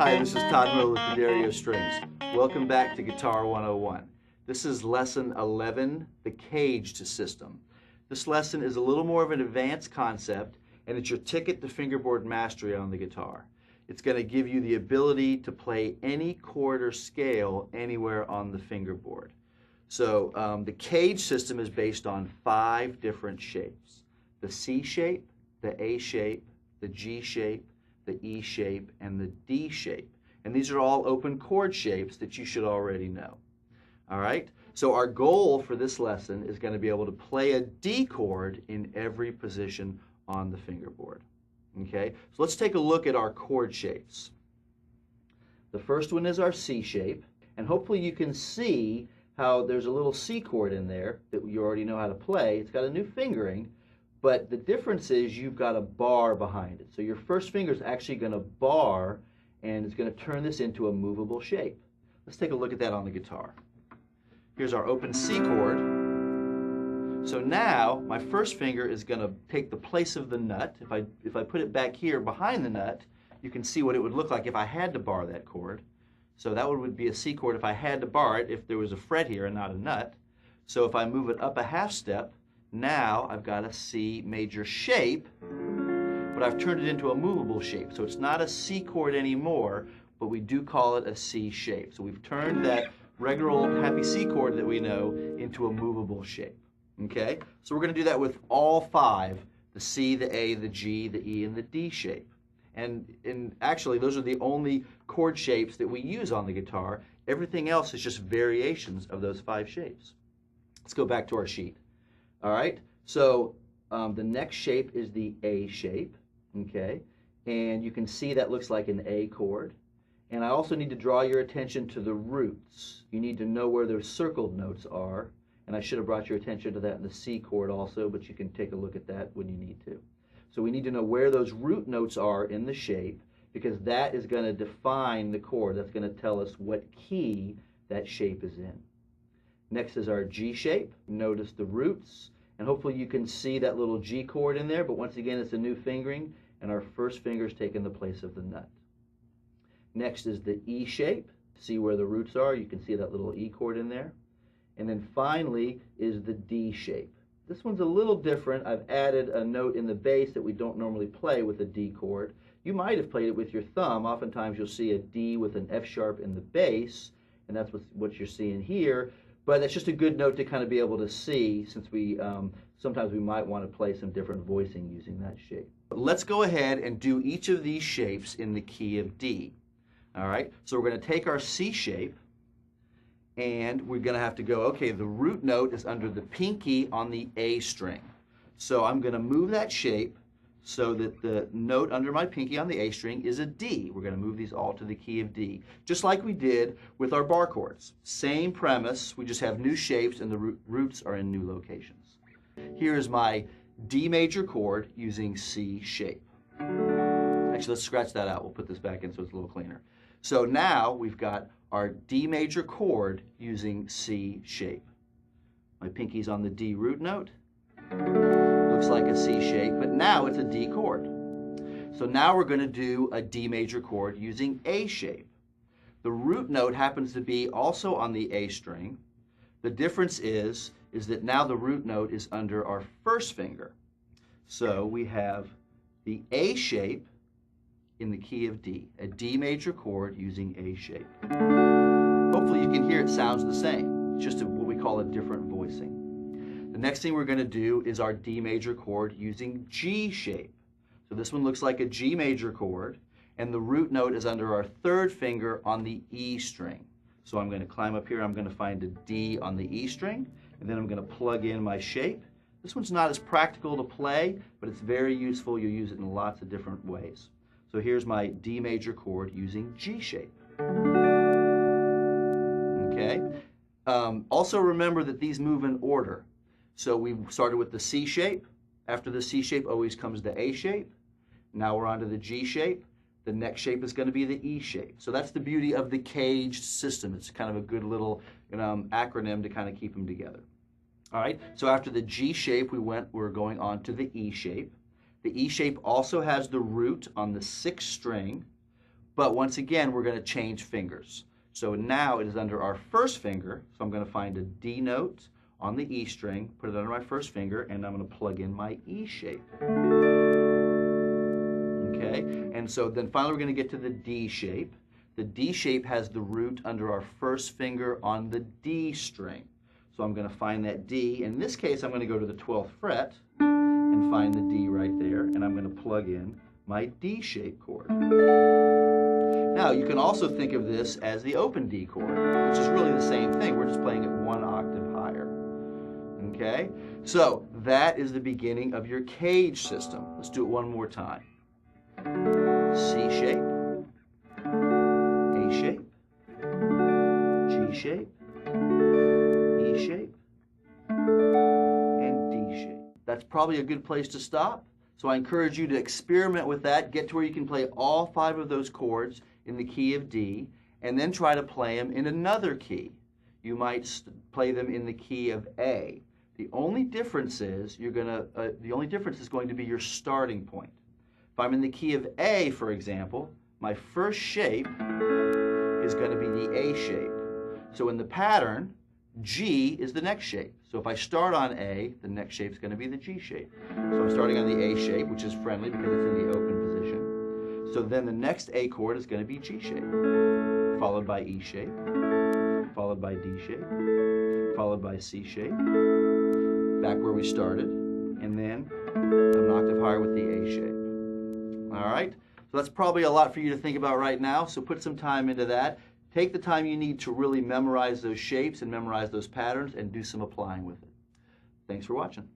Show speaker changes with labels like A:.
A: Hi, this is Todd Miller with the Strings. Welcome back to Guitar 101. This is lesson 11, the caged system. This lesson is a little more of an advanced concept, and it's your ticket to fingerboard mastery on the guitar. It's going to give you the ability to play any chord or scale anywhere on the fingerboard. So the cage system is based on 5 different shapes: the C shape, the A shape, the G shape, the E shape, and the D shape. And these are all open chord shapes that you should already know. All right? So our goal for this lesson is going to be able to play a D chord in every position on the fingerboard. Okay? So let's take a look at our chord shapes. The first one is our C shape, and hopefully you can see how there's a little C chord in there that you already know how to play. It's got a new fingering, but the difference is you've got a bar behind it. So your first finger is actually going to bar, and it's going to turn this into a movable shape. Let's take a look at that on the guitar. Here's our open C chord. So now my first finger is going to take the place of the nut. If I put it back here behind the nut, you can see what it would look like if I had to bar that chord. So that would be a C chord if I had to bar it, if there was a fret here and not a nut. So if I move it up a half step, now I've got a C major shape, but I've turned it into a movable shape. So it's not a C chord anymore, but we do call it a C shape. So we've turned that regular old happy C chord that we know into a movable shape. Okay? So we're going to do that with all 5, the C, the A, the G, the E, and the D shape. And actually, those are the only chord shapes that we use on the guitar. Everything else is just variations of those 5 shapes. Let's go back to our sheet. All right, so the next shape is the A shape, okay? And you can see that looks like an A chord. And I also need to draw your attention to the roots. You need to know where those circled notes are. And I should have brought your attention to that in the C chord also, but you can take a look at that when you need to. So we need to know where those root notes are in the shape, because that is going to define the chord. That's going to tell us what key that shape is in. Next is our G shape. Notice the roots, and hopefully you can see that little G chord in there, but once again it's a new fingering, and our first finger is taking the place of the nut. Next is the E shape. See where the roots are. You can see that little E chord in there. And then finally is the D shape. This one's a little different. I've added a note in the bass that we don't normally play with a D chord. You might have played it with your thumb. Oftentimes you'll see a D with an F sharp in the bass, and that's what you're seeing here. But it's just a good note to kind of be able to see, since we sometimes we might want to play some different voicing using that shape. Let's go ahead and do each of these shapes in the key of D. All right, so we're going to take our C shape, and we're going to have to go, okay, the root note is under the pinky on the A string. So I'm going to move that shape so that the note under my pinky on the A string is a D. We're going to move these all to the key of D, just like we did with our bar chords. Same premise, we just have new shapes and the roots are in new locations. Here is my D major chord using C shape. Actually, let's scratch that out. We'll put this back in so it's a little cleaner. So now we've got our D major chord using C shape. My pinky's on the D root note. Looks like a C shape, but now it's a D chord. So now we're going to do a D major chord using A shape. The root note happens to be also on the A string. The difference is that now the root note is under our first finger. So we have the A shape in the key of D, a D major chord using A shape. Hopefully you can hear it sounds the same. It's just what we call a different voicing. The next thing we're going to do is our D major chord using G shape. So this one looks like a G major chord, and the root note is under our third finger on the E string. So I'm going to climb up here, I'm going to find a D on the E string, and then I'm going to plug in my shape. This one's not as practical to play, but it's very useful. You'll use it in lots of different ways. So here's my D major chord using G shape. Okay. Also remember that these move in order. So we started with the C shape. After the C shape always comes the A shape. Now we're on to the G shape. The next shape is going to be the E shape. So that's the beauty of the caged system. It's kind of a good little acronym to kind of keep them together. All right, so after the G shape, we're going on to the E shape. The E shape also has the root on the 6th string, But once again, we're going to change fingers. So now it is under our first finger, so I'm going to find a D note on the E string, put it under my first finger, and I'm going to plug in my E shape. Okay, and so then finally we're going to get to the D shape. The D shape has the root under our first finger on the D string. So I'm going to find that D. In this case, I'm going to go to the 12th fret and find the D right there, and I'm going to plug in my D shape chord. Now, you can also think of this as the open D chord, which is really the same thing. We're just playing it one octave higher. Okay? So, that is the beginning of your cage system. Let's do it one more time. C shape, A shape, G shape, E shape, and D shape. That's probably a good place to stop. So I encourage you to experiment with that, get to where you can play all 5 of those chords in the key of D, and then try to play them in another key. You might play them in the key of A. The only difference is going to be your starting point. If I'm in the key of A, for example, my first shape is going to be the A shape. So in the pattern, G is the next shape. So if I start on A, the next shape is going to be the G shape. So I'm starting on the A shape, which is friendly because it's in the open position. So then the next A chord is going to be G shape, followed by E shape, followed by D shape, followed by C shape, back where we started, and then an octave higher with the A shape. All right? So that's probably a lot for you to think about right now, so put some time into that. Take the time you need to really memorize those shapes and memorize those patterns and do some applying with it. Thanks for watching.